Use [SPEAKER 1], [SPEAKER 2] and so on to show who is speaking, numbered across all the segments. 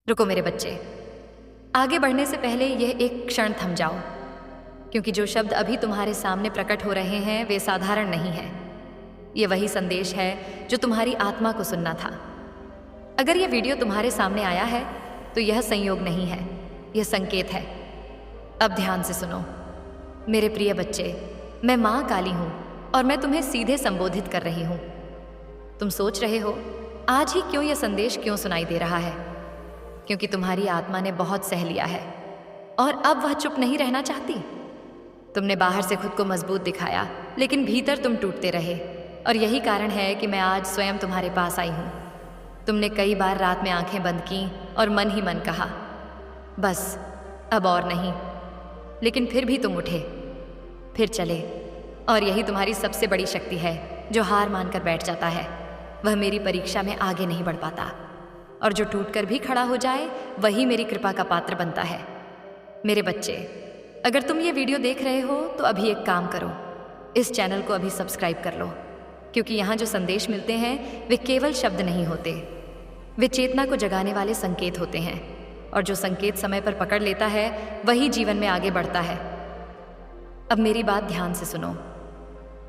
[SPEAKER 1] रुको मेरे बच्चे, आगे बढ़ने से पहले यह एक क्षण थम जाओ, क्योंकि जो शब्द अभी तुम्हारे सामने प्रकट हो रहे हैं वे साधारण नहीं हैं। ये वही संदेश है जो तुम्हारी आत्मा को सुनना था। अगर यह वीडियो तुम्हारे सामने आया है तो यह संयोग नहीं है, यह संकेत है। अब ध्यान से सुनो मेरे प्रिय बच्चे, मैं माँ काली हूँ और मैं तुम्हें सीधे संबोधित कर रही हूँ। तुम सोच रहे हो आज ही क्यों यह संदेश क्यों सुनाई दे रहा है? क्योंकि तुम्हारी आत्मा ने बहुत सह लिया है और अब वह चुप नहीं रहना चाहती। तुमने बाहर से खुद को मजबूत दिखाया, लेकिन भीतर तुम टूटते रहे, और यही कारण है कि मैं आज स्वयं तुम्हारे पास आई हूँ। तुमने कई बार रात में आंखें बंद की और मन ही मन कहा, बस अब और नहीं, लेकिन फिर भी तुम उठे, फिर चले। और यही तुम्हारी सबसे बड़ी शक्ति है। जो हार मानकर बैठ जाता है वह मेरी परीक्षा में आगे नहीं बढ़ पाता, और जो टूटकर भी खड़ा हो जाए वही मेरी कृपा का पात्र बनता है। मेरे बच्चे, अगर तुम ये वीडियो देख रहे हो तो अभी एक काम करो, इस चैनल को अभी सब्सक्राइब कर लो, क्योंकि यहाँ जो संदेश मिलते हैं वे केवल शब्द नहीं होते, वे चेतना को जगाने वाले संकेत होते हैं, और जो संकेत समय पर पकड़ लेता है वही जीवन में आगे बढ़ता है। अब मेरी बात ध्यान से सुनो।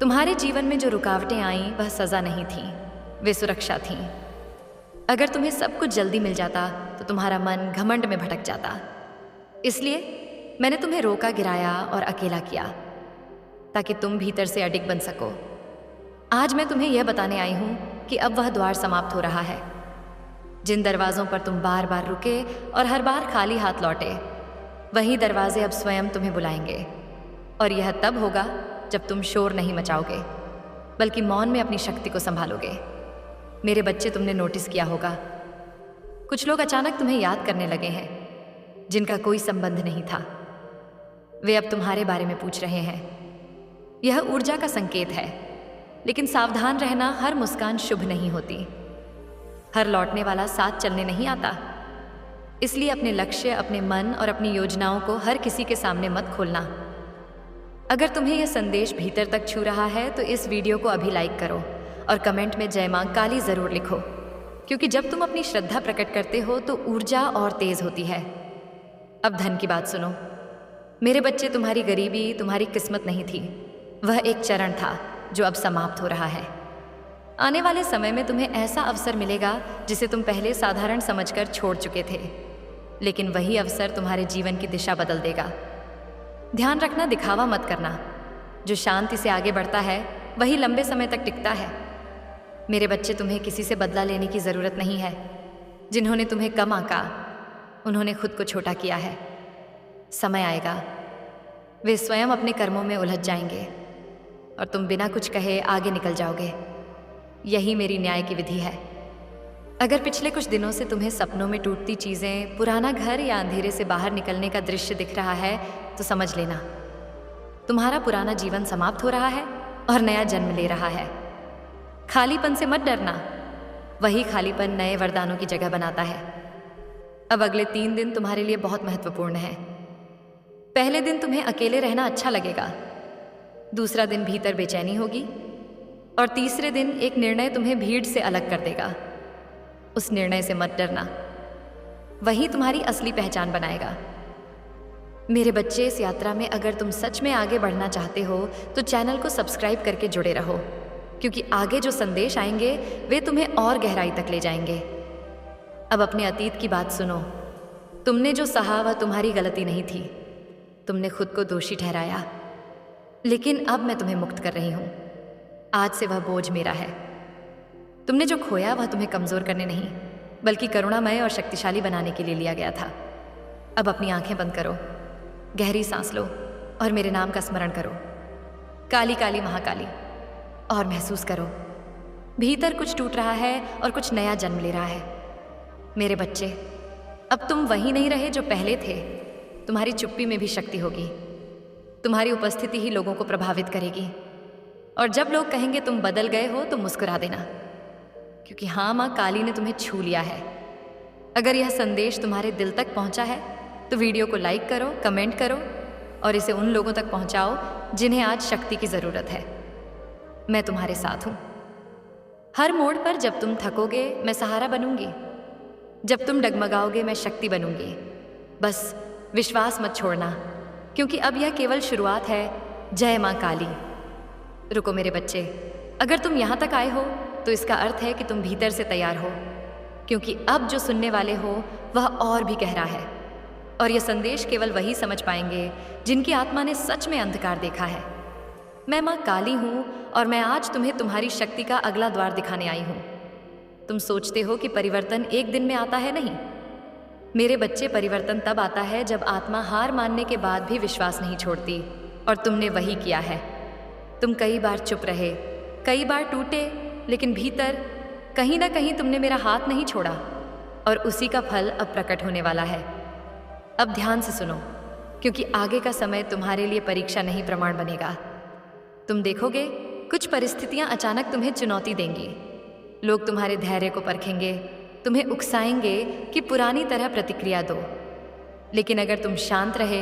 [SPEAKER 1] तुम्हारे जीवन में जो रुकावटें आईं वह सज़ा नहीं थीं, वे सुरक्षा थीं। अगर तुम्हें सब कुछ जल्दी मिल जाता तो तुम्हारा मन घमंड में भटक जाता। इसलिए मैंने तुम्हें रोका, गिराया और अकेला किया, ताकि तुम भीतर से अडिग बन सको। आज मैं तुम्हें यह बताने आई हूँ कि अब वह द्वार समाप्त हो रहा है। जिन दरवाज़ों पर तुम बार बार रुके और हर बार खाली हाथ लौटे, वही दरवाजे अब स्वयं तुम्हें बुलाएंगे। और यह तब होगा जब तुम शोर नहीं मचाओगे, बल्कि मौन में अपनी शक्ति को संभालोगे। मेरे बच्चे, तुमने नोटिस किया होगा कुछ लोग अचानक तुम्हें याद करने लगे हैं, जिनका कोई संबंध नहीं था। वे अब तुम्हारे बारे में पूछ रहे हैं। यह ऊर्जा का संकेत है, लेकिन सावधान रहना, हर मुस्कान शुभ नहीं होती, हर लौटने वाला साथ चलने नहीं आता। इसलिए अपने लक्ष्य, अपने मन और अपनी योजनाओं को हर किसी के सामने मत खोलना। अगर तुम्हें यह संदेश भीतर तक छू रहा है तो इस वीडियो को अभी लाइक करो और कमेंट में जय मां काली ज़रूर लिखो, क्योंकि जब तुम अपनी श्रद्धा प्रकट करते हो तो ऊर्जा और तेज होती है। अब धन की बात सुनो मेरे बच्चे, तुम्हारी गरीबी तुम्हारी किस्मत नहीं थी, वह एक चरण था जो अब समाप्त हो रहा है। आने वाले समय में तुम्हें ऐसा अवसर मिलेगा जिसे तुम पहले साधारण समझकर छोड़ चुके थे, लेकिन वही अवसर तुम्हारे जीवन की दिशा बदल देगा। ध्यान रखना, दिखावा मत करना। जो शांति से आगे बढ़ता है वही लंबे समय तक टिकता है। मेरे बच्चे, तुम्हें किसी से बदला लेने की ज़रूरत नहीं है। जिन्होंने तुम्हें कम आंका उन्होंने खुद को छोटा किया है। समय आएगा वे स्वयं अपने कर्मों में उलझ जाएंगे और तुम बिना कुछ कहे आगे निकल जाओगे। यही मेरी न्याय की विधि है। अगर पिछले कुछ दिनों से तुम्हें सपनों में टूटती चीज़ें, पुराना घर या अंधेरे से बाहर निकलने का दृश्य दिख रहा है तो समझ लेना तुम्हारा पुराना जीवन समाप्त हो रहा है और नया जन्म ले रहा है। खालीपन से मत डरना, वही खालीपन नए वरदानों की जगह बनाता है। अब अगले 3 दिन तुम्हारे लिए बहुत महत्वपूर्ण है। पहले दिन तुम्हें अकेले रहना अच्छा लगेगा, दूसरा दिन भीतर बेचैनी होगी, और तीसरे दिन एक निर्णय तुम्हें भीड़ से अलग कर देगा। उस निर्णय से मत डरना, वही तुम्हारी असली पहचान बनाएगा। मेरे बच्चे, इस यात्रा में अगर तुम सच में आगे बढ़ना चाहते हो तो चैनल को सब्सक्राइब करके जुड़े रहो, क्योंकि आगे जो संदेश आएंगे वे तुम्हें और गहराई तक ले जाएंगे। अब अपने अतीत की बात सुनो। तुमने जो सहा वह तुम्हारी गलती नहीं थी, तुमने खुद को दोषी ठहराया, लेकिन अब मैं तुम्हें मुक्त कर रही हूँ। आज से वह बोझ मेरा है। तुमने जो खोया वह तुम्हें कमज़ोर करने नहीं, बल्कि करुणामय और शक्तिशाली बनाने के लिए लिया गया था। अब अपनी आंखें बंद करो, गहरी सांस लो और मेरे नाम का स्मरण करो, काली काली महाकाली, और महसूस करो भीतर कुछ टूट रहा है और कुछ नया जन्म ले रहा है। मेरे बच्चे, अब तुम वही नहीं रहे जो पहले थे। तुम्हारी चुप्पी में भी शक्ति होगी, तुम्हारी उपस्थिति ही लोगों को प्रभावित करेगी। और जब लोग कहेंगे तुम बदल गए हो तो मुस्कुरा देना, क्योंकि हाँ, माँ काली ने तुम्हें छू लिया है। अगर यह संदेश तुम्हारे दिल तक पहुँचा है तो वीडियो को लाइक करो, कमेंट करो और इसे उन लोगों तक पहुँचाओ जिन्हें आज शक्ति की ज़रूरत है। मैं तुम्हारे साथ हूँ। हर मोड़ पर जब तुम थकोगे मैं सहारा बनूंगी। जब तुम डगमगाओगे मैं शक्ति बनूंगी। बस विश्वास मत छोड़ना, क्योंकि अब यह केवल शुरुआत है। जय माँ काली। रुको मेरे बच्चे, अगर तुम यहाँ तक आए हो तो इसका अर्थ है कि तुम भीतर से तैयार हो, क्योंकि अब जो सुनने वाले हो वह और भी गहरा है। और यह संदेश केवल वही समझ पाएंगे जिनकी आत्मा ने सच में अंधकार देखा है। मैं माँ काली हूँ और मैं आज तुम्हें तुम्हारी शक्ति का अगला द्वार दिखाने आई हूँ। तुम सोचते हो कि परिवर्तन एक दिन में आता है, नहीं मेरे बच्चे, परिवर्तन तब आता है जब आत्मा हार मानने के बाद भी विश्वास नहीं छोड़ती, और तुमने वही किया है। तुम कई बार चुप रहे, कई बार टूटे, लेकिन भीतर कहीं ना कहीं तुमने मेरा हाथ नहीं छोड़ा, और उसी का फल अब प्रकट होने वाला है। अब ध्यान से सुनो, क्योंकि आगे का समय तुम्हारे लिए परीक्षा नहीं प्रमाण बनेगा। तुम देखोगे कुछ परिस्थितियां अचानक तुम्हें चुनौती देंगी। लोग तुम्हारे धैर्य को परखेंगे, तुम्हें उकसाएंगे कि पुरानी तरह प्रतिक्रिया दो। लेकिन अगर तुम शांत रहे,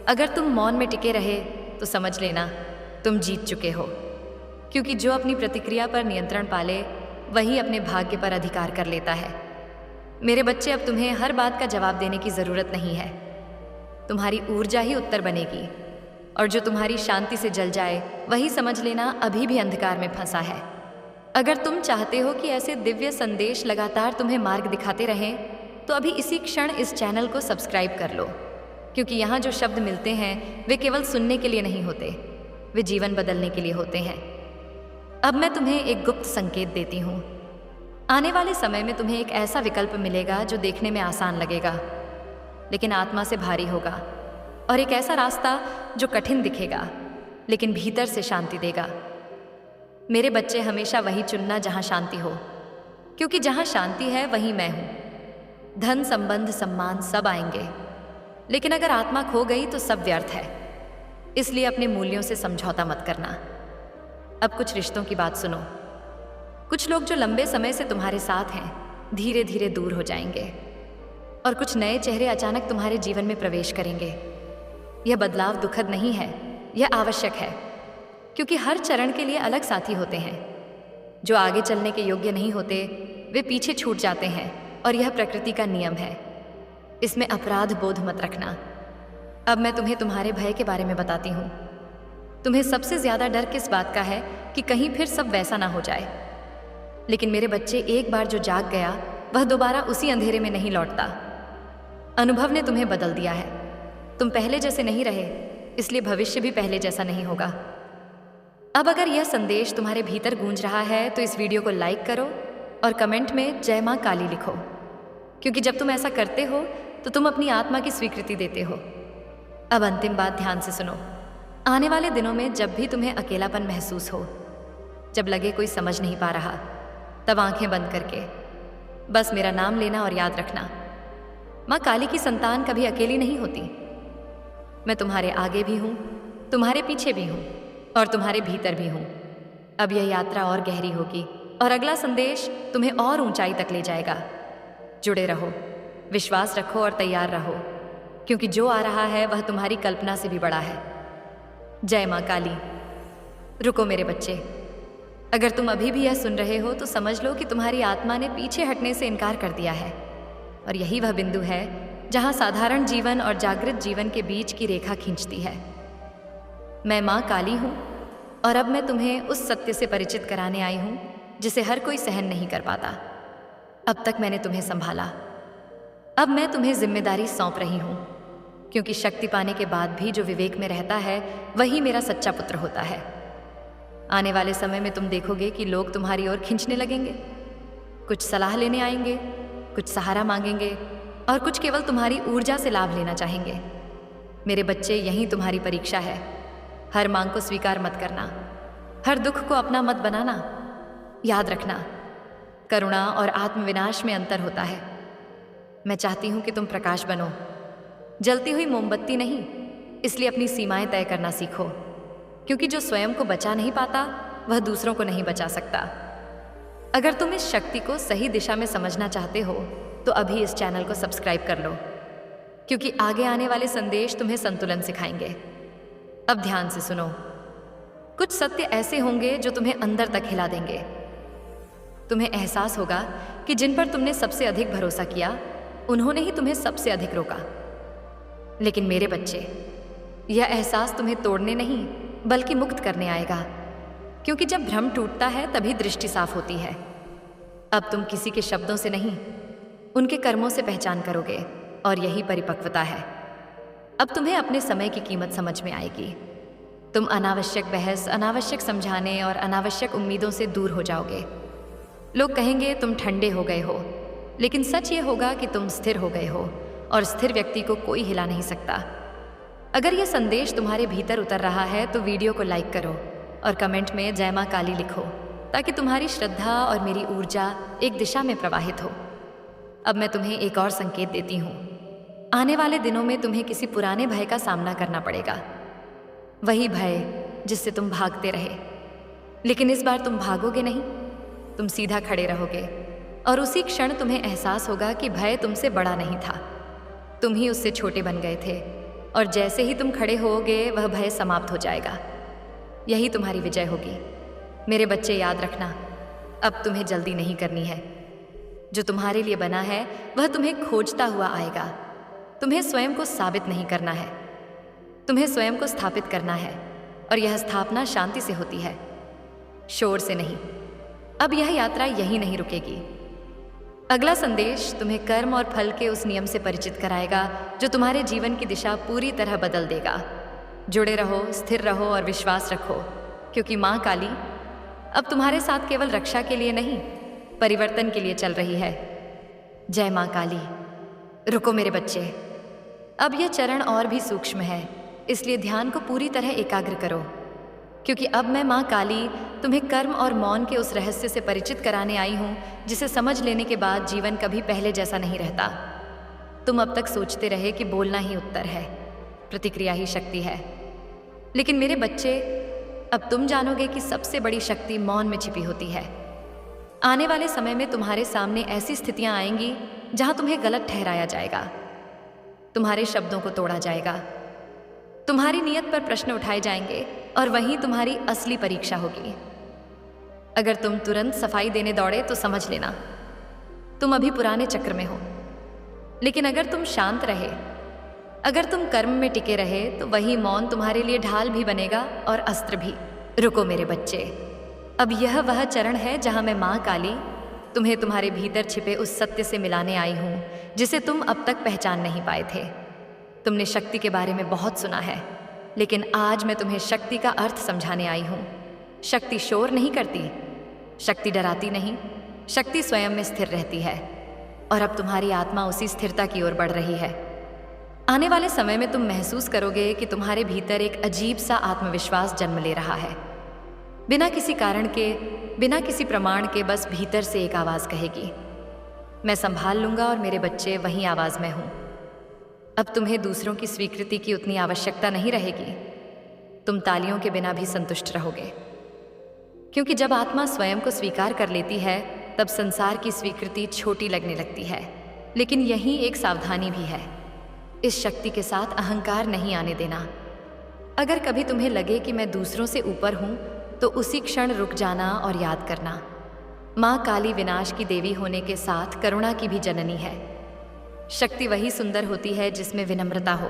[SPEAKER 1] अगर तुम मौन में टिके रहे, तो समझ लेना तुम जीत चुके हो, क्योंकि जो अपनी प्रतिक्रिया पर नियंत्रण पाले वही अपने भाग्य पर अधिकार कर लेता है। मेरे बच्चे, अब तुम्हें हर बात का जवाब देने की ज़रूरत नहीं है। तुम्हारी ऊर्जा ही उत्तर बनेगी, और जो तुम्हारी शांति से जल जाए वही समझ लेना अभी भी अंधकार में फंसा है। अगर तुम चाहते हो कि ऐसे दिव्य संदेश लगातार तुम्हें मार्ग दिखाते रहें, तो अभी इसी क्षण इस चैनल को सब्सक्राइब कर लो, क्योंकि यहाँ जो शब्द मिलते हैं वे केवल सुनने के लिए नहीं होते, वे जीवन बदलने के लिए होते हैं। अब मैं तुम्हें एक गुप्त संकेत देती हूँ। आने वाले समय में तुम्हें एक ऐसा विकल्प मिलेगा जो देखने में आसान लगेगा, लेकिन आत्मा से भारी होगा, और एक ऐसा रास्ता जो कठिन दिखेगा, लेकिन भीतर से शांति देगा। मेरे बच्चे, हमेशा वही चुनना जहाँ शांति हो, क्योंकि जहाँ शांति है वहीं मैं हूँ। धन, संबंध, सम्मान सब आएंगे, लेकिन अगर आत्मा खो गई तो सब व्यर्थ है। इसलिए अपने मूल्यों से समझौता मत करना। अब कुछ रिश्तों की बात सुनो। कुछ लोग जो लंबे समय से तुम्हारे साथ हैं धीरे धीरे दूर हो जाएंगे, और कुछ नए चेहरे अचानक तुम्हारे जीवन में प्रवेश करेंगे। यह बदलाव दुखद नहीं है, यह आवश्यक है, क्योंकि हर चरण के लिए अलग साथी होते हैं। जो आगे चलने के योग्य नहीं होते वे पीछे छूट जाते हैं, और यह प्रकृति का नियम है। इसमें अपराध बोध मत रखना। अब मैं तुम्हें तुम्हारे भय के बारे में बताती हूँ। तुम्हें सबसे ज़्यादा डर किस बात का है कि कहीं फिर सब वैसा ना हो जाए। लेकिन मेरे बच्चे, एक बार जो जाग गया वह दोबारा उसी अंधेरे में नहीं लौटता। अनुभव ने तुम्हें बदल दिया है। तुम पहले जैसे नहीं रहे, इसलिए भविष्य भी पहले जैसा नहीं होगा। अब अगर यह संदेश तुम्हारे भीतर गूंज रहा है तो इस वीडियो को लाइक करो और कमेंट में जय माँ काली लिखो, क्योंकि जब तुम ऐसा करते हो तो तुम अपनी आत्मा की स्वीकृति देते हो। अब अंतिम बात ध्यान से सुनो। आने वाले दिनों में जब भी तुम्हें अकेलापन महसूस हो, जब लगे कोई समझ नहीं पा रहा, तब आंखें बंद करके बस मेरा नाम लेना और याद रखना, माँ काली की संतान कभी अकेली नहीं होती। मैं तुम्हारे आगे भी हूँ, तुम्हारे पीछे भी हूँ, और तुम्हारे भीतर भी हूँ। अब यह यात्रा और गहरी होगी, और अगला संदेश तुम्हें और ऊंचाई तक ले जाएगा। जुड़े रहो, विश्वास रखो और तैयार रहो, क्योंकि जो आ रहा है वह तुम्हारी कल्पना से भी बड़ा है। जय माँ काली। रुको मेरे बच्चे, अगर तुम अभी भी यह सुन रहे हो तो समझ लो कि तुम्हारी आत्मा ने पीछे हटने से इनकार कर दिया है, और यही वह बिंदु है जहाँ साधारण जीवन और जागृत जीवन के बीच की रेखा खींचती है। मैं माँ काली हूँ, और अब मैं तुम्हें उस सत्य से परिचित कराने आई हूँ जिसे हर कोई सहन नहीं कर पाता। अब तक मैंने तुम्हें संभाला, अब मैं तुम्हें जिम्मेदारी सौंप रही हूँ, क्योंकि शक्ति पाने के बाद भी जो विवेक में रहता है वही मेरा सच्चा पुत्र होता है। आने वाले समय में तुम देखोगे कि लोग तुम्हारी ओर खींचने लगेंगे। कुछ सलाह लेने आएंगे, कुछ सहारा मांगेंगे, और कुछ केवल तुम्हारी ऊर्जा से लाभ लेना चाहेंगे। मेरे बच्चे, यही तुम्हारी परीक्षा है। हर मांग को स्वीकार मत करना, हर दुख को अपना मत बनाना। याद रखना, करुणा और आत्मविनाश में अंतर होता है। मैं चाहती हूँ कि तुम प्रकाश बनो, जलती हुई मोमबत्ती नहीं। इसलिए अपनी सीमाएं तय करना सीखो, क्योंकि जो स्वयं को बचा नहीं पाता वह दूसरों को नहीं बचा सकता। अगर तुम इस शक्ति को सही दिशा में समझना चाहते हो तो अभी इस चैनल को सब्सक्राइब कर लो, क्योंकि आगे आने वाले संदेश तुम्हें संतुलन सिखाएंगे। अब ध्यान से सुनो। कुछ सत्य ऐसे होंगे जो तुम्हें अंदर तक हिला देंगे। तुम्हें एहसास होगा कि जिन पर तुमने सबसे अधिक भरोसा किया उन्होंने ही तुम्हें सबसे अधिक रोका। लेकिन मेरे बच्चे, यह एहसास तुम्हें तोड़ने नहीं बल्कि मुक्त करने आएगा, क्योंकि जब भ्रम टूटता है तभी दृष्टि साफ होती है। अब तुम किसी के शब्दों से नहीं, उनके कर्मों से पहचान करोगे, और यही परिपक्वता है। अब तुम्हें अपने समय की कीमत समझ में आएगी। तुम अनावश्यक बहस, अनावश्यक समझाने और अनावश्यक उम्मीदों से दूर हो जाओगे। लोग कहेंगे तुम ठंडे हो गए हो, लेकिन सच ये होगा कि तुम स्थिर हो गए हो, और स्थिर व्यक्ति को कोई हिला नहीं सकता। अगर यह संदेश तुम्हारे भीतर उतर रहा है तो वीडियो को लाइक करो और कमेंट में जय मां काली लिखो, ताकि तुम्हारी श्रद्धा और मेरी ऊर्जा एक दिशा में प्रवाहित हो। अब मैं तुम्हें एक और संकेत देती हूँ। आने वाले दिनों में तुम्हें किसी पुराने भय का सामना करना पड़ेगा। वही भय जिससे तुम भागते रहे, लेकिन इस बार तुम भागोगे नहीं, तुम सीधा खड़े रहोगे, और उसी क्षण तुम्हें एहसास होगा कि भय तुमसे बड़ा नहीं था, तुम ही उससे छोटे बन गए थे। और जैसे ही तुम खड़े होगे वह भय समाप्त हो जाएगा। यही तुम्हारी विजय होगी। मेरे बच्चे, याद रखना, अब तुम्हें जल्दी नहीं करनी है। जो तुम्हारे लिए बना है वह तुम्हें खोजता हुआ आएगा। तुम्हें स्वयं को साबित नहीं करना है, तुम्हें स्वयं को स्थापित करना है, और यह स्थापना शांति से होती है, शोर से नहीं। अब यह यात्रा यहीं नहीं रुकेगी। अगला संदेश तुम्हें कर्म और फल के उस नियम से परिचित कराएगा जो तुम्हारे जीवन की दिशा पूरी तरह बदल देगा। जुड़े रहो, स्थिर रहो और विश्वास रखो, क्योंकि माँ काली अब तुम्हारे साथ केवल रक्षा के लिए नहीं, परिवर्तन के लिए चल रही है। जय माँ काली। रुको मेरे बच्चे, अब यह चरण और भी सूक्ष्म है, इसलिए ध्यान को पूरी तरह एकाग्र करो, क्योंकि अब मैं माँ काली तुम्हें कर्म और मौन के उस रहस्य से परिचित कराने आई हूँ, जिसे समझ लेने के बाद जीवन कभी पहले जैसा नहीं रहता। तुम अब तक सोचते रहे कि बोलना ही उत्तर है, प्रतिक्रिया ही शक्ति है, लेकिन मेरे बच्चे, अब तुम जानोगे कि सबसे बड़ी शक्ति मौन में छिपी होती है। आने वाले समय में तुम्हारे सामने ऐसी स्थितियां आएंगी जहां तुम्हें गलत ठहराया जाएगा, तुम्हारे शब्दों को तोड़ा जाएगा, तुम्हारी नीयत पर प्रश्न उठाए जाएंगे, और वहीं तुम्हारी असली परीक्षा होगी। अगर तुम तुरंत सफाई देने दौड़े तो समझ लेना तुम अभी पुराने चक्र में हो, लेकिन अगर तुम शांत रहे, अगर तुम कर्म में टिके रहे, तो वही मौन तुम्हारे लिए ढाल भी बनेगा और अस्त्र भी। रुको मेरे बच्चे, अब यह वह चरण है जहां मैं माँ काली तुम्हें तुम्हारे भीतर छिपे उस सत्य से मिलाने आई हूँ जिसे तुम अब तक पहचान नहीं पाए थे। तुमने शक्ति के बारे में बहुत सुना है, लेकिन आज मैं तुम्हें शक्ति का अर्थ समझाने आई हूँ। शक्ति शोर नहीं करती, शक्ति डराती नहीं, शक्ति स्वयं में स्थिर रहती है, और अब तुम्हारी आत्मा उसी स्थिरता की ओर बढ़ रही है। आने वाले समय में तुम महसूस करोगे कि तुम्हारे भीतर एक अजीब सा आत्मविश्वास जन्म ले रहा है। बिना किसी कारण के, बिना किसी प्रमाण के, बस भीतर से एक आवाज़ कहेगी, मैं संभाल लूंगा, और मेरे बच्चे, वही आवाज़ मैं हूँ। अब तुम्हें दूसरों की स्वीकृति की उतनी आवश्यकता नहीं रहेगी। तुम तालियों के बिना भी संतुष्ट रहोगे, क्योंकि जब आत्मा स्वयं को स्वीकार कर लेती है तब संसार की स्वीकृति छोटी लगने लगती है। लेकिन यही एक सावधानी भी है, इस शक्ति के साथ अहंकार नहीं आने देना। अगर कभी तुम्हें लगे कि मैं दूसरों से ऊपर हूँ, तो उसी क्षण रुक जाना और याद करना, माँ काली विनाश की देवी होने के साथ करुणा की भी जननी है। शक्ति वही सुंदर होती है जिसमें विनम्रता हो।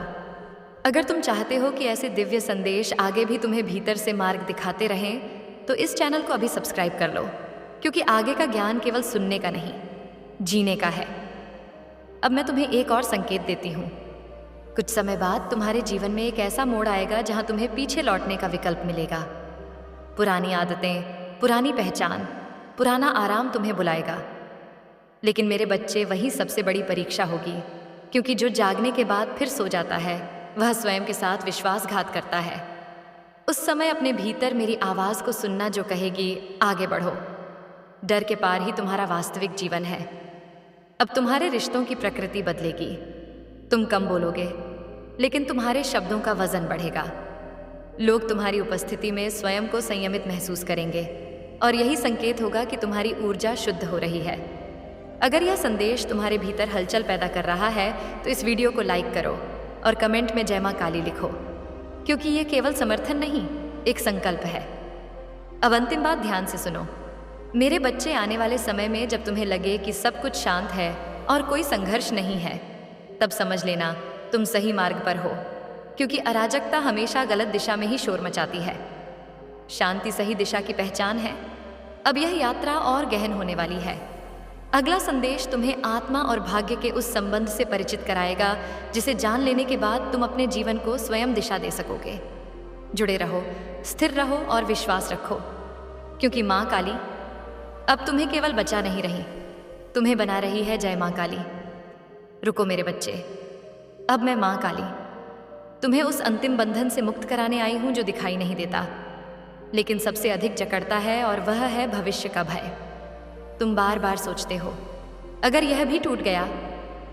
[SPEAKER 1] अगर तुम चाहते हो कि ऐसे दिव्य संदेश आगे भी तुम्हें भीतर से मार्ग दिखाते रहें, तो इस चैनल को अभी सब्सक्राइब कर लो, क्योंकि आगे का ज्ञान केवल सुनने का नहीं, जीने का है। अब मैं तुम्हें एक और संकेत देती हूँ। कुछ समय बाद तुम्हारे जीवन में एक ऐसा मोड़ आएगा जहाँ तुम्हें पीछे लौटने का विकल्प मिलेगा। पुरानी आदतें, पुरानी पहचान, पुराना आराम तुम्हें बुलाएगा। लेकिन मेरे बच्चे, वही सबसे बड़ी परीक्षा होगी, क्योंकि जो जागने के बाद फिर सो जाता है वह स्वयं के साथ विश्वासघात करता है। उस समय अपने भीतर मेरी आवाज़ को सुनना जो कहेगी, आगे बढ़ो, डर के पार ही तुम्हारा वास्तविक जीवन है। अब तुम्हारे रिश्तों की प्रकृति बदलेगी। तुम कम बोलोगे, लेकिन तुम्हारे शब्दों का वजन बढ़ेगा। लोग तुम्हारी उपस्थिति में स्वयं को संयमित महसूस करेंगे, और यही संकेत होगा कि तुम्हारी ऊर्जा शुद्ध हो रही है। अगर यह संदेश तुम्हारे भीतर हलचल पैदा कर रहा है तो इस वीडियो को लाइक करो और कमेंट में जय मां काली लिखो, क्योंकि यह केवल समर्थन नहीं, एक संकल्प है। अब अंतिम बात ध्यान से सुनो। मेरे बच्चे, आने वाले समय में जब तुम्हें लगे कि सब कुछ शांत है और कोई संघर्ष नहीं है, तब समझ लेना तुम सही मार्ग पर हो, क्योंकि अराजकता हमेशा गलत दिशा में ही शोर मचाती है। शांति सही दिशा की पहचान है। अब यह यात्रा और गहन होने वाली है। अगला संदेश तुम्हें आत्मा और भाग्य के उस संबंध से परिचित कराएगा जिसे जान लेने के बाद तुम अपने जीवन को स्वयं दिशा दे सकोगे। जुड़े रहो, स्थिर रहो और विश्वास रखो, क्योंकि माँ काली अब तुम्हें केवल बचा नहीं रही, तुम्हें बना रही है जय माँ काली। रुको मेरे बच्चे, अब मैं माँ काली तुम्हें उस अंतिम बंधन से मुक्त कराने आई हूँ जो दिखाई नहीं देता, लेकिन सबसे अधिक जकड़ता है, और वह है भविष्य का भय। तुम बार बार सोचते हो, अगर यह भी टूट गया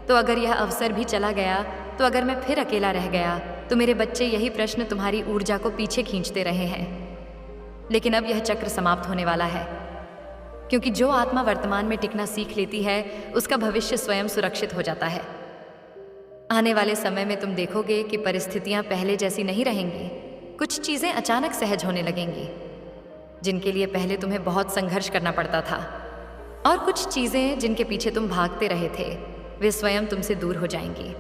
[SPEAKER 1] तो, अगर यह अवसर भी चला गया तो, अगर मैं फिर अकेला रह गया तो। मेरे बच्चे, यही प्रश्न तुम्हारी ऊर्जा को पीछे खींचते रहे हैं। लेकिन अब यह चक्र समाप्त होने वाला है, क्योंकि जो आत्मा वर्तमान में टिकना सीख लेती है उसका भविष्य स्वयं सुरक्षित हो जाता है। आने वाले समय में तुम देखोगे कि परिस्थितियां पहले जैसी नहीं रहेंगी। कुछ चीज़ें अचानक सहज होने लगेंगी, जिनके लिए पहले तुम्हें बहुत संघर्ष करना पड़ता था, और कुछ चीज़ें जिनके पीछे तुम भागते रहे थे वे स्वयं तुमसे दूर हो जाएंगी।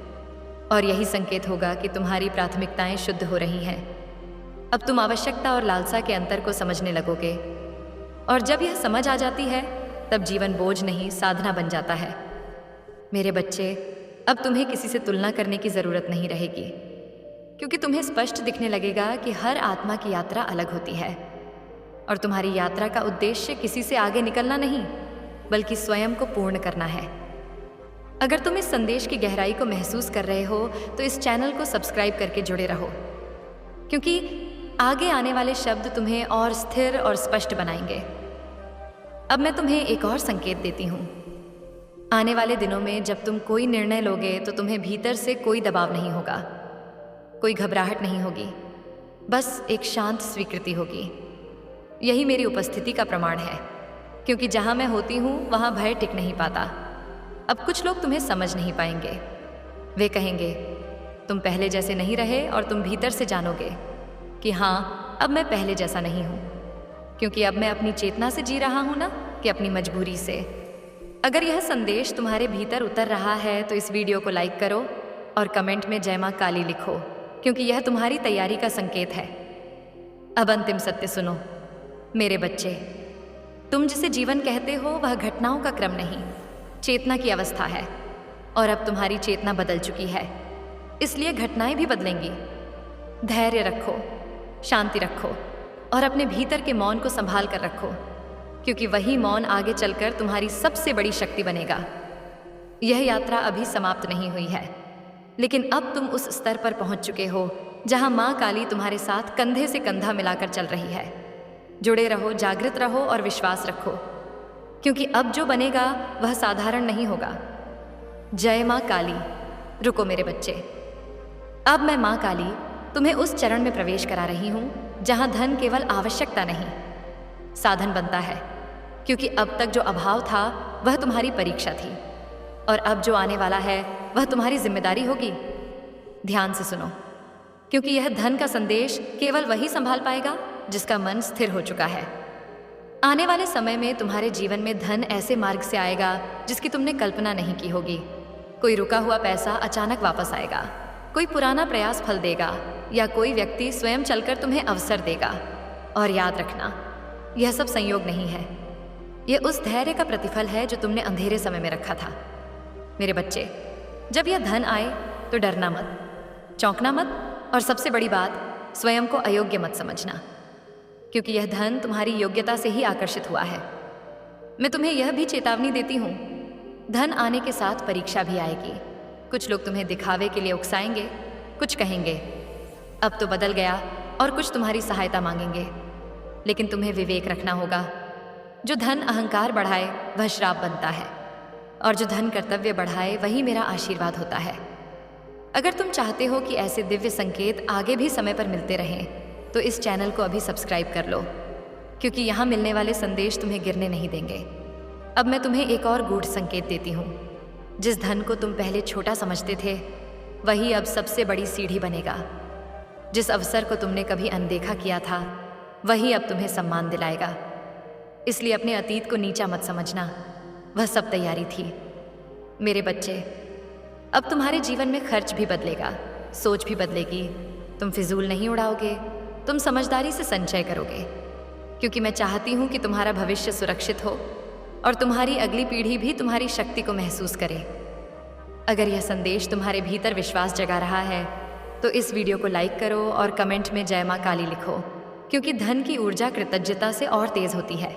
[SPEAKER 1] और यही संकेत होगा कि तुम्हारी प्राथमिकताएं शुद्ध हो रही हैं। अब तुम आवश्यकता और लालसा के अंतर को समझने लगोगे, और जब यह समझ आ जाती है तब जीवन बोझ नहीं, साधना बन जाता है। मेरे बच्चे, अब तुम्हें किसी से तुलना करने की ज़रूरत नहीं रहेगी, क्योंकि तुम्हें स्पष्ट दिखने लगेगा कि हर आत्मा की यात्रा अलग होती है, और तुम्हारी यात्रा का उद्देश्य किसी से आगे निकलना नहीं, बल्कि स्वयं को पूर्ण करना है। अगर तुम इस संदेश की गहराई को महसूस कर रहे हो तो इस चैनल को सब्सक्राइब करके जुड़े रहो, क्योंकि आगे आने वाले शब्द तुम्हें और स्थिर और स्पष्ट बनाएंगे। अब मैं तुम्हें एक और संकेत देती हूँ। आने वाले दिनों में जब तुम कोई निर्णय लोगे तो तुम्हें भीतर से कोई दबाव नहीं होगा, कोई घबराहट नहीं होगी, बस एक शांत स्वीकृति होगी। यही मेरी उपस्थिति का प्रमाण है, क्योंकि जहाँ मैं होती हूँ वहाँ भय टिक नहीं पाता। अब कुछ लोग तुम्हें समझ नहीं पाएंगे। वे कहेंगे तुम पहले जैसे नहीं रहे, और तुम भीतर से जानोगे कि हाँ, अब मैं पहले जैसा नहीं हूँ, क्योंकि अब मैं अपनी चेतना से जी रहा हूँ ना कि अपनी मजबूरी से। अगर यह संदेश तुम्हारे भीतर उतर रहा है तो इस वीडियो को लाइक करो और कमेंट में जय माँ काली लिखो, क्योंकि यह तुम्हारी तैयारी का संकेत है। अब अंतिम सत्य सुनो मेरे बच्चे, तुम जिसे जीवन कहते हो वह घटनाओं का क्रम नहीं, चेतना की अवस्था है। और अब तुम्हारी चेतना बदल चुकी है, इसलिए घटनाएं भी बदलेंगी। धैर्य रखो, शांति रखो, और अपने भीतर के मौन को संभाल कर रखो, क्योंकि वही मौन आगे चलकर तुम्हारी सबसे बड़ी शक्ति बनेगा। यह यात्रा अभी समाप्त नहीं हुई है, लेकिन अब तुम उस स्तर पर पहुंच चुके हो जहां माँ काली तुम्हारे साथ कंधे से कंधा मिलाकर चल रही है। जुड़े रहो, जागृत रहो और विश्वास रखो, क्योंकि अब जो बनेगा वह साधारण नहीं होगा। जय माँ काली। रुको मेरे बच्चे, अब मैं माँ काली तुम्हें उस चरण में प्रवेश करा रही हूँ जहाँ धन केवल आवश्यकता नहीं, साधन बनता है, क्योंकि अब तक जो अभाव था वह तुम्हारी परीक्षा थी, और अब जो आने वाला है वह तुम्हारी जिम्मेदारी होगी। ध्यान से सुनो, क्योंकि यह धन का संदेश केवल वही संभाल पाएगा जिसका मन स्थिर हो चुका है। आने वाले समय में तुम्हारे जीवन में धन ऐसे मार्ग से आएगा जिसकी तुमने कल्पना नहीं की होगी। कोई रुका हुआ पैसा अचानक वापस आएगा, कोई पुराना प्रयास फल देगा, या कोई व्यक्ति स्वयं चलकर तुम्हें अवसर देगा। और याद रखना, यह सब संयोग नहीं है, यह उस धैर्य का प्रतिफल है जो तुमने अंधेरे समय में रखा था। मेरे बच्चे, जब यह धन आए तो डरना मत, चौंकना मत, और सबसे बड़ी बात, स्वयं को अयोग्य मत समझना, क्योंकि यह धन तुम्हारी योग्यता से ही आकर्षित हुआ है। मैं तुम्हें यह भी चेतावनी देती हूँ, धन आने के साथ परीक्षा भी आएगी। कुछ लोग तुम्हें दिखावे के लिए उकसाएंगे, कुछ कहेंगे अब तो बदल गया, और कुछ तुम्हारी सहायता मांगेंगे। लेकिन तुम्हें विवेक रखना होगा। जो धन अहंकार बढ़ाए वह श्राप बनता है, और जो धन कर्तव्य बढ़ाए वही मेरा आशीर्वाद होता है। अगर तुम चाहते हो कि ऐसे दिव्य संकेत आगे भी समय पर मिलते रहें तो इस चैनल को अभी सब्सक्राइब कर लो, क्योंकि यहाँ मिलने वाले संदेश तुम्हें गिरने नहीं देंगे। अब मैं तुम्हें एक और गूढ़ संकेत देती हूँ। जिस धन को तुम पहले छोटा समझते थे वही अब सबसे बड़ी सीढ़ी बनेगा। जिस अवसर को तुमने कभी अनदेखा किया था वही अब तुम्हें सम्मान दिलाएगा। इसलिए अपने अतीत को नीचा मत समझना, वह सब तैयारी थी। मेरे बच्चे, अब तुम्हारे जीवन में खर्च भी बदलेगा, सोच भी बदलेगी। तुम फिजूल नहीं उड़ाओगे, तुम समझदारी से संचय करोगे, क्योंकि मैं चाहती हूँ कि तुम्हारा भविष्य सुरक्षित हो और तुम्हारी अगली पीढ़ी भी तुम्हारी शक्ति को महसूस करे। अगर यह संदेश तुम्हारे भीतर विश्वास जगा रहा है तो इस वीडियो को लाइक करो और कमेंट में जय माँ काली लिखो, क्योंकि धन की ऊर्जा कृतज्ञता से और तेज होती है।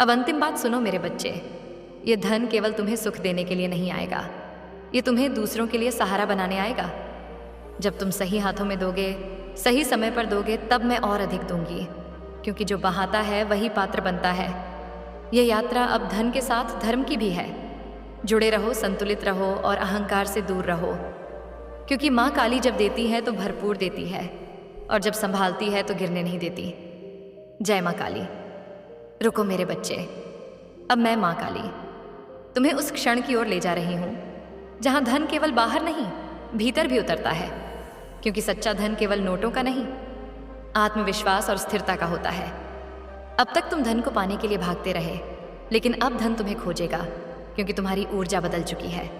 [SPEAKER 1] अब अंतिम बात सुनो मेरे बच्चे, ये धन केवल तुम्हें सुख देने के लिए नहीं आएगा, ये तुम्हें दूसरों के लिए सहारा बनाने आएगा। जब तुम सही हाथों में दोगे, सही समय पर दोगे, तब मैं और अधिक दूंगी, क्योंकि जो बहाता है वही पात्र बनता है। यह यात्रा अब धन के साथ धर्म की भी है। जुड़े रहो, संतुलित रहो और अहंकार से दूर रहो, क्योंकि माँ काली जब देती है तो भरपूर देती है, और जब संभालती है तो गिरने नहीं देती। जय माँ काली। रुको मेरे बच्चे, अब मैं माँ काली तुम्हें उस क्षण की ओर ले जा रही हूँ जहाँ धन केवल बाहर नहीं, भीतर भी उतरता है, क्योंकि सच्चा धन केवल नोटों का नहीं, आत्मविश्वास और स्थिरता का होता है। अब तक तुम धन को पाने के लिए भागते रहे, लेकिन अब धन तुम्हें खोजेगा, क्योंकि तुम्हारी ऊर्जा बदल चुकी है।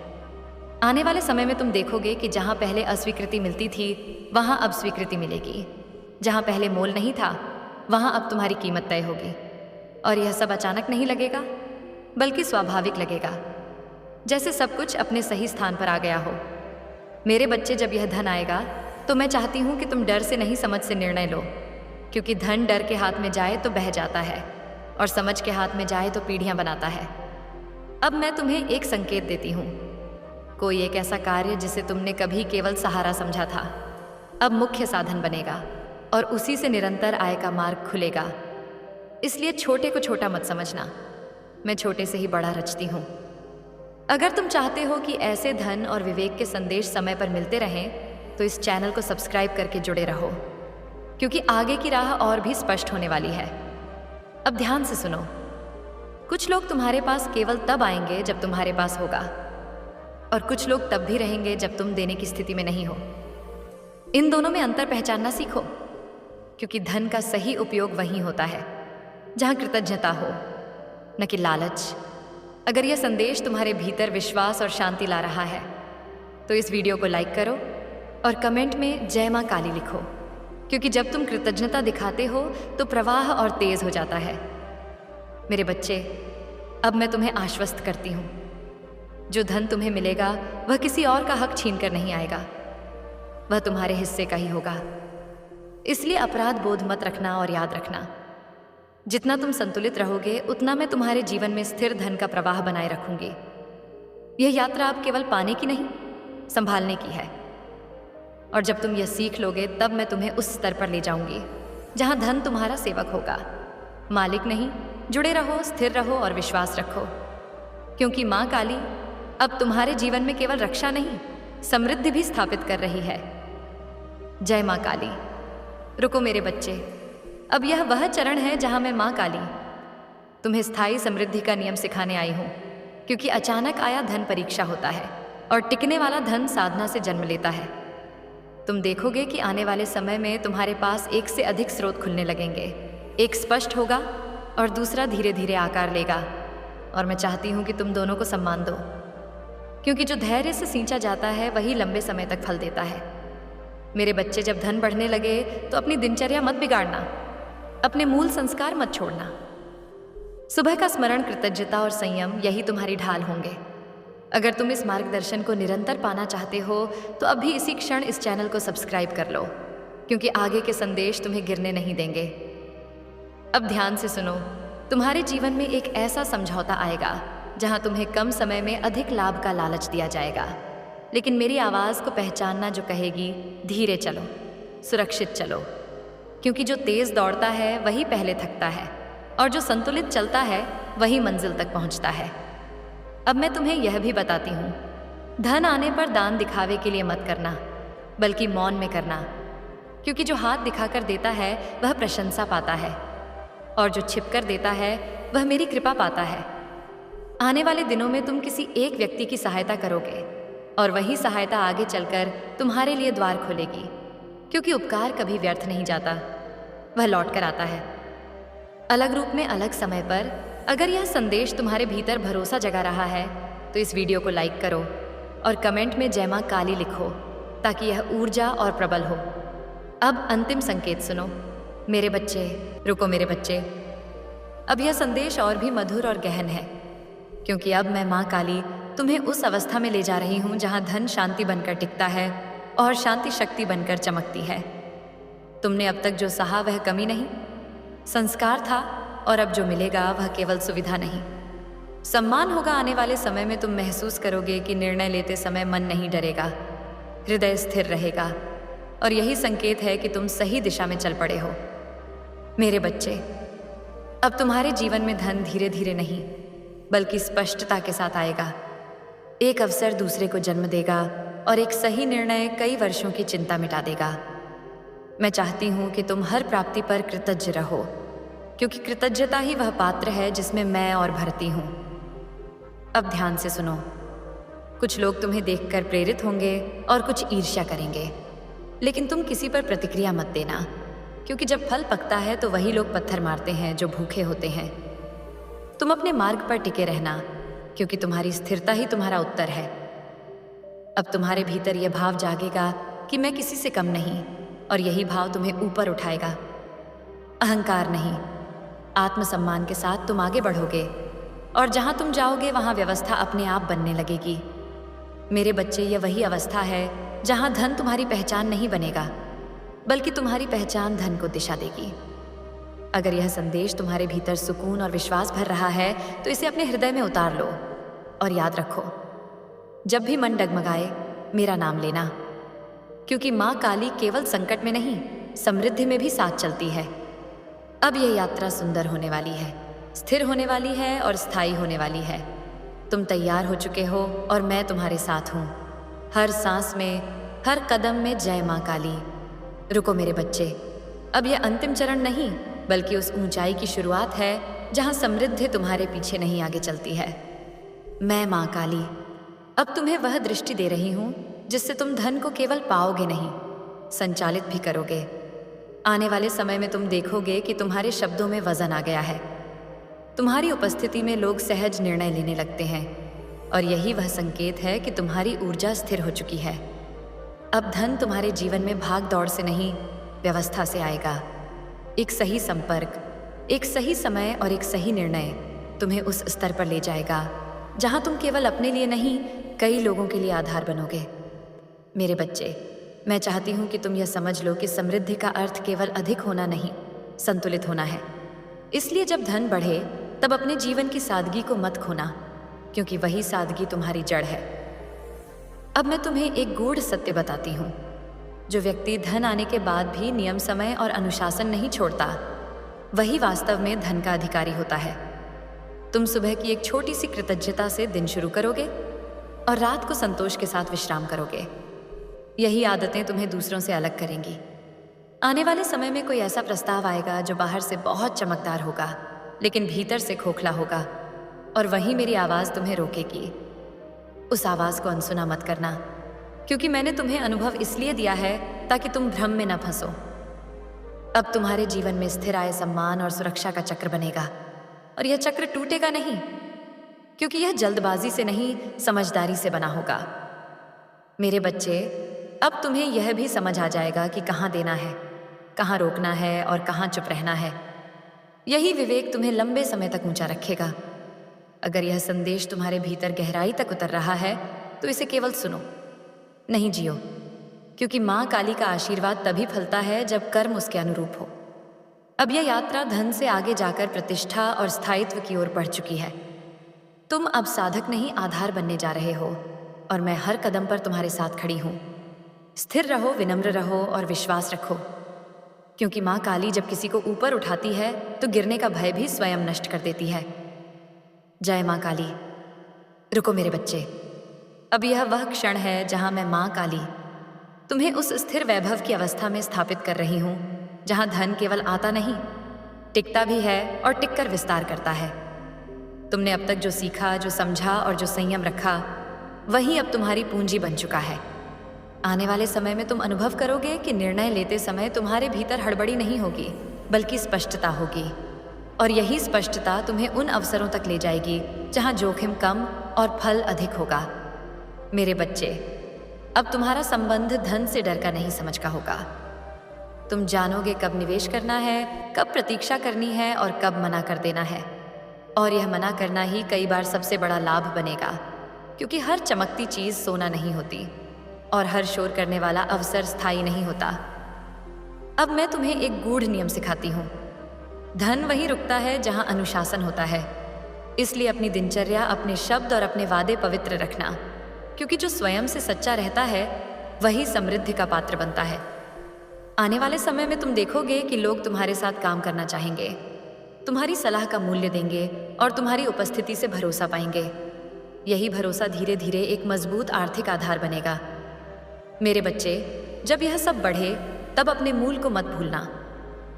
[SPEAKER 1] आने वाले समय में तुम देखोगे कि जहाँ पहले अस्वीकृति मिलती थी वहाँ अब स्वीकृति मिलेगी, जहाँ पहले मोल नहीं था वहाँ अब तुम्हारी कीमत तय होगी। और यह सब अचानक नहीं लगेगा, बल्कि स्वाभाविक लगेगा, जैसे सब कुछ अपने सही स्थान पर आ गया हो। मेरे बच्चे, जब यह धन आएगा तो मैं चाहती हूँ कि तुम डर से नहीं, समझ से निर्णय लो, क्योंकि धन डर के हाथ में जाए तो बह जाता है और समझ के हाथ में जाए तो पीढ़ियाँ बनाता है। अब मैं तुम्हें एक संकेत देती हूँ। कोई एक ऐसा कार्य जिसे तुमने कभी केवल सहारा समझा था, अब मुख्य साधन बनेगा और उसी से निरंतर आय का मार्ग खुलेगा। इसलिए छोटे को छोटा मत समझना, मैं छोटे से ही बड़ा रचती हूँ। अगर तुम चाहते हो कि ऐसे धन और विवेक के संदेश समय पर मिलते रहें तो इस चैनल को सब्सक्राइब करके जुड़े रहो, क्योंकि आगे की राह और भी स्पष्ट होने वाली है। अब ध्यान से सुनो, कुछ लोग तुम्हारे पास केवल तब आएंगे जब तुम्हारे पास होगा, और कुछ लोग तब भी रहेंगे जब तुम देने की स्थिति में नहीं हो। इन दोनों में अंतर पहचानना सीखो, क्योंकि धन का सही उपयोग वहीं होता है जहाँ कृतज्ञता हो, न कि लालच। अगर यह संदेश तुम्हारे भीतर विश्वास और शांति ला रहा है तो इस वीडियो को लाइक करो और कमेंट में जय माँ काली लिखो, क्योंकि जब तुम कृतज्ञता दिखाते हो तो प्रवाह और तेज हो जाता है। मेरे बच्चे, अब मैं तुम्हें आश्वस्त करती हूँ, जो धन तुम्हें मिलेगा वह किसी और का हक छीन कर नहीं आएगा, वह तुम्हारे हिस्से का ही होगा। इसलिए अपराध बोध मत रखना और याद रखना, जितना तुम संतुलित रहोगे उतना मैं तुम्हारे जीवन में स्थिर धन का प्रवाह बनाए रखूंगी। यह यात्रा अब केवल पाने की नहीं, संभालने की है। और जब तुम यह सीख लोगे तब मैं तुम्हें उस स्तर पर ले जाऊंगी जहां धन तुम्हारा सेवक होगा, मालिक नहीं। जुड़े रहो, स्थिर रहो और विश्वास रखो, क्योंकि माँ काली अब तुम्हारे जीवन में केवल रक्षा नहीं, समृद्धि भी स्थापित कर रही है। जय माँ काली। रुको मेरे बच्चे, अब यह वह चरण है जहां मैं माँ काली तुम्हें स्थायी समृद्धि का नियम सिखाने आई हूँ, क्योंकि अचानक आया धन परीक्षा होता है और टिकने वाला धन साधना से जन्म लेता है। तुम देखोगे कि आने वाले समय में तुम्हारे पास एक से अधिक स्रोत खुलने लगेंगे, एक स्पष्ट होगा और दूसरा धीरे धीरे आकार लेगा। और मैं चाहती हूँ कि तुम दोनों को सम्मान दो, क्योंकि जो धैर्य से सींचा जाता है वही लंबे समय तक फल देता है। मेरे बच्चे, जब धन बढ़ने लगे तो अपनी दिनचर्या मत बिगाड़ना, अपने मूल संस्कार मत छोड़ना। सुबह का स्मरण, कृतज्ञता और संयम यही तुम्हारी ढाल होंगे। अगर तुम इस मार्गदर्शन को निरंतर पाना चाहते हो तो अभी इसी क्षण इस चैनल को सब्सक्राइब कर लो, क्योंकि आगे के संदेश तुम्हें गिरने नहीं देंगे। अब ध्यान से सुनो, तुम्हारे जीवन में एक ऐसा समझौता आएगा जहां तुम्हें कम समय में अधिक लाभ का लालच दिया जाएगा, लेकिन मेरी आवाज़ को पहचानना जो कहेगी धीरे चलो, सुरक्षित चलो, क्योंकि जो तेज दौड़ता है वही पहले थकता है और जो संतुलित चलता है वही मंजिल तक पहुंचता है। अब मैं तुम्हें यह भी बताती हूँ, धन आने पर दान दिखावे के लिए मत करना, बल्कि मौन में करना, क्योंकि जो हाथ दिखाकर देता है वह प्रशंसा पाता है और जो छिप कर देता है वह मेरी कृपा पाता है। आने वाले दिनों में तुम किसी एक व्यक्ति की सहायता करोगे और वही सहायता आगे चलकर तुम्हारे लिए द्वार खोलेगी, क्योंकि उपकार कभी व्यर्थ नहीं जाता, वह लौट कर आता है। अलग रूप में अलग समय पर। अगर यह संदेश तुम्हारे भीतर भरोसा जगा रहा है तो इस वीडियो को लाइक करो और कमेंट में जय मां काली लिखो, ताकि यह ऊर्जा और प्रबल हो। अब अंतिम संकेत सुनो। मेरे बच्चे, रुको मेरे बच्चे। अब यह संदेश और भी मधुर और गहन है, क्योंकि अब मैं मां काली तुम्हें उस अवस्था में ले जा रही हूं जहां धन शांति बनकर टिकता है और शांति शक्ति बनकर चमकती है। तुमने अब तक जो सहा वह कमी नहीं, संस्कार था, और अब जो मिलेगा वह केवल सुविधा नहीं, सम्मान होगा। आने वाले समय में तुम महसूस करोगे कि निर्णय लेते समय मन नहीं डरेगा, हृदय स्थिर रहेगा, और यही संकेत है कि तुम सही दिशा में चल पड़े हो। मेरे बच्चे, अब तुम्हारे जीवन में धन धीरे धीरे नहीं बल्कि स्पष्टता के साथ आएगा। एक अवसर दूसरे को जन्म देगा और एक सही निर्णय कई वर्षों की चिंता मिटा देगा। मैं चाहती हूं कि तुम हर प्राप्ति पर कृतज्ञ रहो, क्योंकि कृतज्ञता ही वह पात्र है जिसमें मैं और भरती हूं। अब ध्यान से सुनो। कुछ लोग तुम्हें देखकर प्रेरित होंगे और कुछ ईर्ष्या करेंगे, लेकिन तुम किसी पर प्रतिक्रिया मत देना, क्योंकि जब फल पकता है तो वही लोग पत्थर मारते हैं जो भूखे होते हैं। तुम अपने मार्ग पर टिके रहना, क्योंकि तुम्हारी स्थिरता ही तुम्हारा उत्तर है। अब तुम्हारे भीतर यह भाव जागेगा कि मैं किसी से कम नहीं, और यही भाव तुम्हें ऊपर उठाएगा। अहंकार नहीं, आत्मसम्मान के साथ तुम आगे बढ़ोगे, और जहां तुम जाओगे वहां व्यवस्था अपने आप बनने लगेगी। मेरे बच्चे, यह वही अवस्था है जहां धन तुम्हारी पहचान नहीं बनेगा, बल्कि तुम्हारी पहचान धन को दिशा देगी। अगर यह संदेश तुम्हारे भीतर सुकून और विश्वास भर रहा है तो इसे अपने हृदय में उतार लो, और याद रखो, जब भी मन डगमगाए मेरा नाम लेना, क्योंकि मां काली केवल संकट में नहीं, समृद्धि में भी साथ चलती है। अब यह यात्रा सुंदर होने वाली है, स्थिर होने वाली है और स्थायी होने वाली है। तुम तैयार हो चुके हो और मैं तुम्हारे साथ हूं। हर सांस में, हर कदम में जय मां काली। रुको मेरे बच्चे, अब यह अंतिम चरण नहीं बल्कि उस ऊंचाई की शुरुआत है जहां समृद्धि तुम्हारे पीछे नहीं आगे चलती है। मैं मां काली अब तुम्हें वह दृष्टि दे रही हूं जिससे तुम धन को केवल पाओगे नहीं, संचालित भी करोगे। आने वाले समय में तुम देखोगे कि तुम्हारे शब्दों में वजन आ गया है। तुम्हारी उपस्थिति में लोग सहज निर्णय लेने लगते हैं, और यही वह संकेत है कि तुम्हारी ऊर्जा स्थिर हो चुकी है। अब धन तुम्हारे जीवन में भाग दौड़ से नहीं, व्यवस्था से आएगा। एक सही संपर्क, एक सही समय और एक सही निर्णय तुम्हें उस स्तर पर ले जाएगा जहां तुम केवल अपने लिए नहीं, कई लोगों के लिए आधार बनोगे। मेरे बच्चे, मैं चाहती हूं कि तुम यह समझ लो कि समृद्धि का अर्थ केवल अधिक होना नहीं, संतुलित होना है। इसलिए जब धन बढ़े तब अपने जीवन की सादगी को मत खोना, क्योंकि वही सादगी तुम्हारी जड़ है। अब मैं तुम्हें एक गूढ़ सत्य बताती हूँ। जो व्यक्ति धन आने के बाद भी नियम, समय और अनुशासन नहीं छोड़ता, वही वास्तव में धन का अधिकारी होता है। तुम सुबह की एक छोटी सी कृतज्ञता से दिन शुरू करोगे और रात को संतोष के साथ विश्राम करोगे। यही आदतें तुम्हें दूसरों से अलग करेंगी। आने वाले समय में कोई ऐसा प्रस्ताव आएगा जो बाहर से बहुत चमकदार होगा, लेकिन भीतर से खोखला होगा, और वही मेरी आवाज़ तुम्हें रोकेगी। उस आवाज़ को अनसुना मत करना, क्योंकि मैंने तुम्हें अनुभव इसलिए दिया है ताकि तुम भ्रम में न फंसो। अब तुम्हारे जीवन में स्थिर आय, सम्मान और सुरक्षा का चक्र बनेगा, और यह चक्र टूटेगा नहीं, क्योंकि यह जल्दबाजी से नहीं, समझदारी से बना होगा। मेरे बच्चे, अब तुम्हें यह भी समझ आ जाएगा कि कहाँ देना है, कहाँ रोकना है और कहाँ चुप रहना है। यही विवेक तुम्हें लंबे समय तक ऊंचा रखेगा। अगर यह संदेश तुम्हारे भीतर गहराई तक उतर रहा है तो इसे केवल सुनो, नहीं जियो, क्योंकि माँ काली का आशीर्वाद तभी फलता है जब कर्म उसके अनुरूप हो। अब यह यात्रा धन से आगे जाकर प्रतिष्ठा और स्थायित्व की ओर बढ़ चुकी है। तुम अब साधक नहीं, आधार बनने जा रहे हो, और मैं हर कदम पर तुम्हारे साथ खड़ी हूँ। स्थिर रहो, विनम्र रहो और विश्वास रखो, क्योंकि माँ काली जब किसी को ऊपर उठाती है तो गिरने का भय भी स्वयं नष्ट कर देती है। जय माँ काली। रुको मेरे बच्चे, अब यह वह क्षण है जहाँ मैं माँ काली तुम्हें उस स्थिर वैभव की अवस्था में स्थापित कर रही हूँ, जहाँ धन केवल आता नहीं, टिकता भी है और टिककर विस्तार करता है। तुमने अब तक जो सीखा, जो समझा और जो संयम रखा, वही अब तुम्हारी पूंजी बन चुका है। आने वाले समय में तुम अनुभव करोगे कि निर्णय लेते समय तुम्हारे भीतर हड़बड़ी नहीं होगी, बल्कि स्पष्टता होगी। और यही स्पष्टता तुम्हें उन अवसरों तक ले जाएगी जहां जोखिम कम और फल अधिक होगा। मेरे बच्चे, अब तुम्हारा संबंध धन से डर का नहीं समझ का होगा। तुम जानोगे कब निवेश करना है, कब प्रतीक्षा करनी है और कब मना कर देना है। और यह मना करना ही कई बार सबसे बड़ा लाभ बनेगा, क्योंकि हर चमकती चीज सोना नहीं होती और हर शोर करने वाला अवसर स्थायी नहीं होता। अब मैं तुम्हें एक गूढ़ नियम सिखाती हूँ। धन वहीं रुकता है जहाँ अनुशासन होता है। इसलिए अपनी दिनचर्या, अपने शब्द और अपने वादे पवित्र रखना, क्योंकि जो स्वयं से सच्चा रहता है वही समृद्धि का पात्र बनता है। आने वाले समय में तुम देखोगे कि लोग तुम्हारे साथ काम करना चाहेंगे, तुम्हारी सलाह का मूल्य देंगे और तुम्हारी उपस्थिति से भरोसा पाएंगे। यही भरोसा धीरे धीरे एक मजबूत आर्थिक आधार बनेगा। मेरे बच्चे, जब यह सब बढ़े तब अपने मूल को मत भूलना।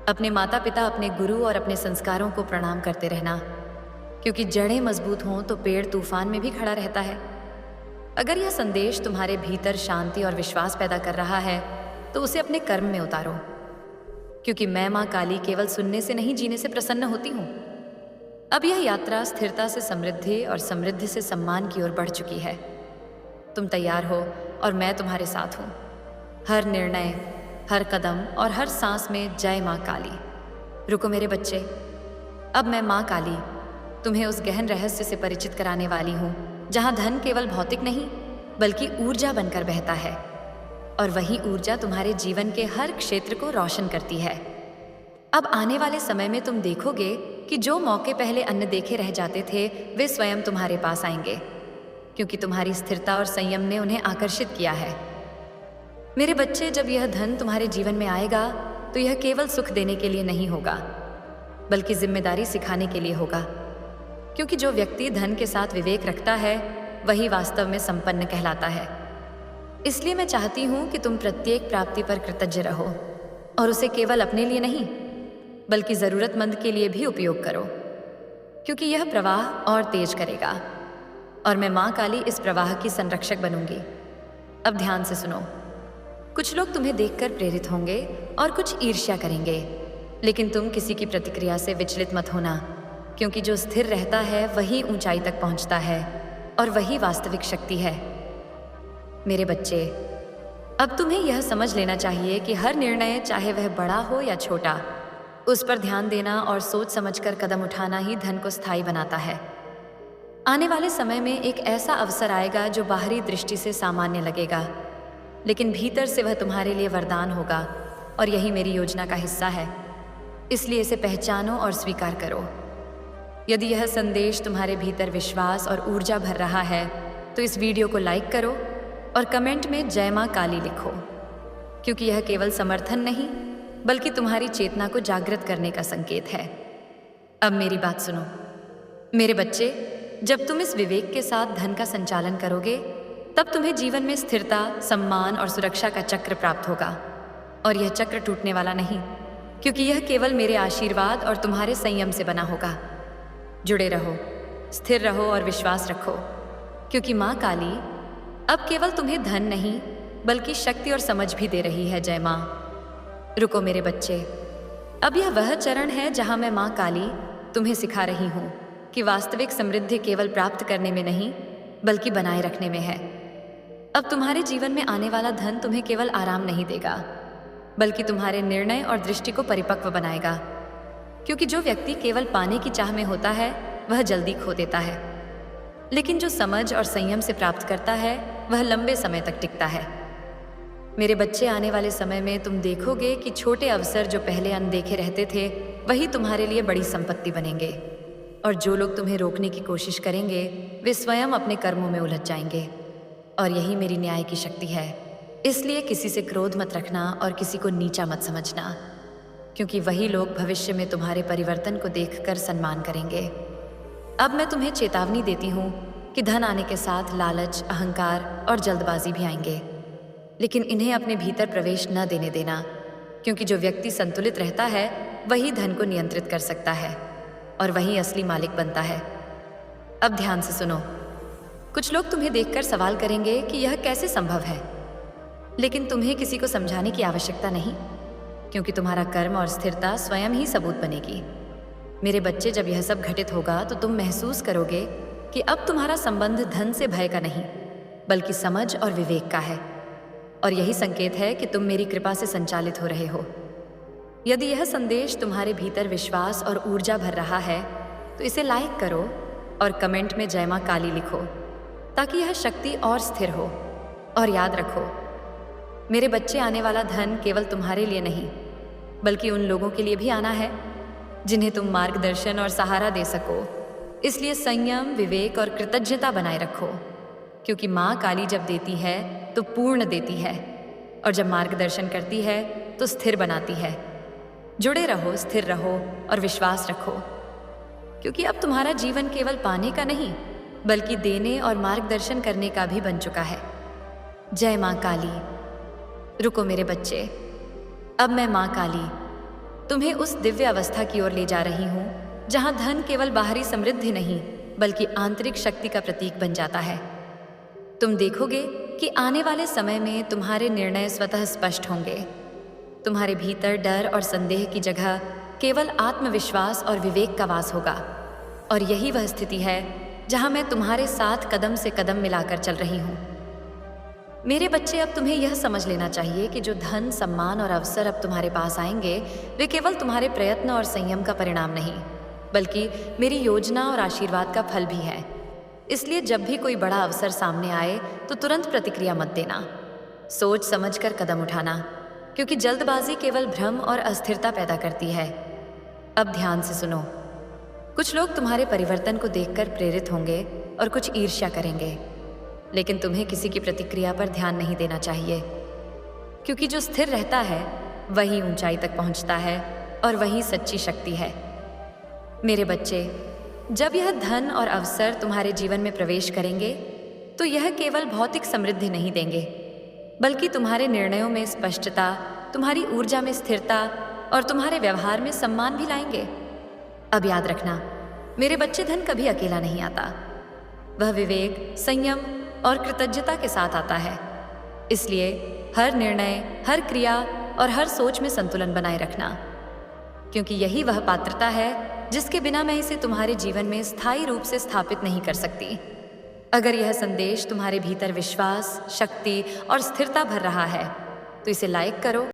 [SPEAKER 1] अपने माता पिता, अपने गुरु और अपने संस्कारों को प्रणाम करते रहना, क्योंकि जड़ें मजबूत हों तो पेड़ तूफान में भी खड़ा रहता है। अगर यह संदेश तुम्हारे भीतर शांति और विश्वास पैदा कर रहा है तो उसे अपने कर्म में उतारो, क्योंकि मैं माँ काली केवल सुनने से नहीं, जीने से प्रसन्न होती हूँ। अब यह यात्रा स्थिरता से समृद्धि और समृद्धि से सम्मान की ओर बढ़ चुकी है। तुम तैयार हो और मैं तुम्हारे साथ हूँ। हर निर्णय, हर कदम और हर सांस में जय माँ काली। रुको मेरे बच्चे, अब मैं माँ काली तुम्हें उस गहन रहस्य से परिचित कराने वाली हूँ जहाँ धन केवल भौतिक नहीं बल्कि ऊर्जा बनकर बहता है, और वही ऊर्जा तुम्हारे जीवन के हर क्षेत्र को रोशन करती है। अब आने वाले समय में तुम देखोगे कि जो मौके पहले अन्य देखे रह जाते थे वे स्वयं तुम्हारे पास आएंगे, क्योंकि तुम्हारी स्थिरता और संयम ने उन्हें आकर्षित किया है। मेरे बच्चे, जब यह धन तुम्हारे जीवन में आएगा तो यह केवल सुख देने के लिए नहीं होगा बल्कि जिम्मेदारी सिखाने के लिए होगा, क्योंकि जो व्यक्ति धन के साथ विवेक रखता है वही वास्तव में संपन्न कहलाता है। इसलिए मैं चाहती हूँ कि तुम प्रत्येक प्राप्ति पर कृतज्ञ रहो और उसे केवल अपने लिए नहीं बल्कि ज़रूरतमंद के लिए भी उपयोग करो, क्योंकि यह प्रवाह और तेज करेगा और मैं माँ काली इस प्रवाह की संरक्षक बनूंगी। अब ध्यान से सुनो। कुछ लोग तुम्हें देखकर प्रेरित होंगे और कुछ ईर्ष्या करेंगे, लेकिन तुम किसी की प्रतिक्रिया से विचलित मत होना, क्योंकि जो स्थिर रहता है वही ऊंचाई तक पहुंचता है और वही वास्तविक शक्ति है। मेरे बच्चे, अब तुम्हें यह समझ लेना चाहिए कि हर निर्णय, चाहे वह बड़ा हो या छोटा, उस पर ध्यान देना और सोच समझकर कदम उठाना ही धन को स्थायी बनाता है। आने वाले समय में एक ऐसा अवसर आएगा जो बाहरी दृष्टि से सामान्य लगेगा, लेकिन भीतर से वह तुम्हारे लिए वरदान होगा, और यही मेरी योजना का हिस्सा है। इसलिए इसे पहचानो और स्वीकार करो। यदि यह संदेश तुम्हारे भीतर विश्वास और ऊर्जा भर रहा है तो इस वीडियो को लाइक करो और कमेंट में जय माँ काली लिखो, क्योंकि यह केवल समर्थन नहीं बल्कि तुम्हारी चेतना को जागृत करने का संकेत है। अब मेरी बात सुनो। मेरे बच्चे, जब तुम इस विवेक के साथ धन का संचालन करोगे तब तुम्हें जीवन में स्थिरता, सम्मान और सुरक्षा का चक्र प्राप्त होगा, और यह चक्र टूटने वाला नहीं, क्योंकि यह केवल मेरे आशीर्वाद और तुम्हारे संयम से बना होगा। जुड़े रहो, स्थिर रहो और विश्वास रखो, क्योंकि माँ काली अब केवल तुम्हें धन नहीं बल्कि शक्ति और समझ भी दे रही है। जय माँ। रुको मेरे बच्चे, अब यह वह चरण है जहाँ मैं माँ काली तुम्हें सिखा रही हूँ कि वास्तविक समृद्धि केवल प्राप्त करने में नहीं बल्कि बनाए रखने में है। अब तुम्हारे जीवन में आने वाला धन तुम्हें केवल आराम नहीं देगा बल्कि तुम्हारे निर्णय और दृष्टि को परिपक्व बनाएगा, क्योंकि जो व्यक्ति केवल पाने की चाह में होता है वह जल्दी खो देता है, लेकिन जो समझ और संयम से प्राप्त करता है वह लंबे समय तक टिकता है। मेरे बच्चे, आने वाले समय में तुम देखोगे कि छोटे अवसर जो पहले अनदेखे रहते थे वही तुम्हारे लिए बड़ी संपत्ति बनेंगे, और जो लोग तुम्हें रोकने की कोशिश करेंगे वे स्वयं अपने कर्मों में उलझ जाएंगे, और यही मेरी न्याय की शक्ति है। इसलिए किसी से क्रोध मत रखना और किसी को नीचा मत समझना, क्योंकि वही लोग भविष्य में तुम्हारे परिवर्तन को देखकर सम्मान करेंगे। अब मैं तुम्हें चेतावनी देती हूँ कि धन आने के साथ लालच, अहंकार और जल्दबाजी भी आएंगे, लेकिन इन्हें अपने भीतर प्रवेश न देने देना, क्योंकि जो व्यक्ति संतुलित रहता है वही धन को नियंत्रित कर सकता है और वही असली मालिक बनता है। अब ध्यान से सुनो। कुछ लोग तुम्हें देखकर सवाल करेंगे कि यह कैसे संभव है, लेकिन तुम्हें किसी को समझाने की आवश्यकता नहीं, क्योंकि तुम्हारा कर्म और स्थिरता स्वयं ही सबूत बनेगी। मेरे बच्चे, जब यह सब घटित होगा तो तुम महसूस करोगे कि अब तुम्हारा संबंध धन से भय का नहीं, बल्कि समझ और विवेक का है। और यही संकेत है कि तुम मेरी कृपा से संचालित हो रहे हो। यदि यह संदेश तुम्हारे भीतर विश्वास और ऊर्जा भर रहा है तो इसे लाइक करो और कमेंट में जय मां काली लिखो, ताकि यह शक्ति और स्थिर हो। और याद रखो, मेरे बच्चे, आने वाला धन केवल तुम्हारे लिए नहीं, बल्कि उन लोगों के लिए भी आना है जिन्हें तुम मार्गदर्शन और सहारा दे सको। इसलिए संयम, विवेक और कृतज्ञता बनाए रखो, क्योंकि माँ काली जब देती है तो पूर्ण देती है, और जब मार्गदर्शन करती है तो स्थिर बनाती है। जुड़े रहो, स्थिर रहो और विश्वास रखो, क्योंकि अब तुम्हारा जीवन केवल पाने का नहीं, बल्कि देने और मार्गदर्शन करने का भी बन चुका है। जय माँ काली। रुको मेरे बच्चे, अब मैं माँ काली तुम्हें उस दिव्य अवस्था की ओर ले जा रही हूँ जहाँ धन केवल बाहरी समृद्धि नहीं, बल्कि आंतरिक शक्ति का प्रतीक बन जाता है। तुम देखोगे कि आने वाले समय में तुम्हारे निर्णय स्वतः स्पष्ट होंगे। तुम्हारे भीतर डर और संदेह की जगह केवल आत्मविश्वास और विवेक का वास होगा। और यही वह स्थिति है जहाँ मैं तुम्हारे साथ कदम से कदम मिलाकर चल रही हूँ। मेरे बच्चे, अब तुम्हें यह समझ लेना चाहिए कि जो धन, सम्मान और अवसर अब तुम्हारे पास आएंगे, वे केवल तुम्हारे प्रयत्न और संयम का परिणाम नहीं, बल्कि मेरी योजना और आशीर्वाद का फल भी है। इसलिए जब भी कोई बड़ा अवसर सामने आए तो तुरंत प्रतिक्रिया मत देना। सोच समझकर कदम उठाना, क्योंकि जल्दबाजी केवल भ्रम और अस्थिरता पैदा करती है। अब ध्यान से सुनो। कुछ लोग तुम्हारे परिवर्तन को देखकर प्रेरित होंगे और कुछ ईर्ष्या करेंगे, लेकिन तुम्हें किसी की प्रतिक्रिया पर ध्यान नहीं देना चाहिए, क्योंकि जो स्थिर रहता है वही ऊंचाई तक पहुंचता है और वही सच्ची शक्ति है। मेरे बच्चे, जब यह धन और अवसर तुम्हारे जीवन में प्रवेश करेंगे तो यह केवल भौतिक समृद्धि नहीं देंगे, बल्कि तुम्हारे निर्णयों में स्पष्टता, तुम्हारी ऊर्जा में स्थिरता और तुम्हारे व्यवहार में सम्मान भी लाएंगे। अब याद रखना, मेरे बच्चे, धन कभी अकेला नहीं आता। वह विवेक, संयम और कृतज्ञता के साथ आता है। इसलिए हर निर्णय, हर क्रिया और हर सोच में संतुलन बनाए रखना, क्योंकि यही वह पात्रता है जिसके बिना मैं इसे तुम्हारे जीवन में स्थायी रूप से स्थापित नहीं कर सकती। अगर यह संदेश तुम्हारे भीतर विश्वास, शक्ति और स्थिरता भर रहा है तो इसे लाइक करो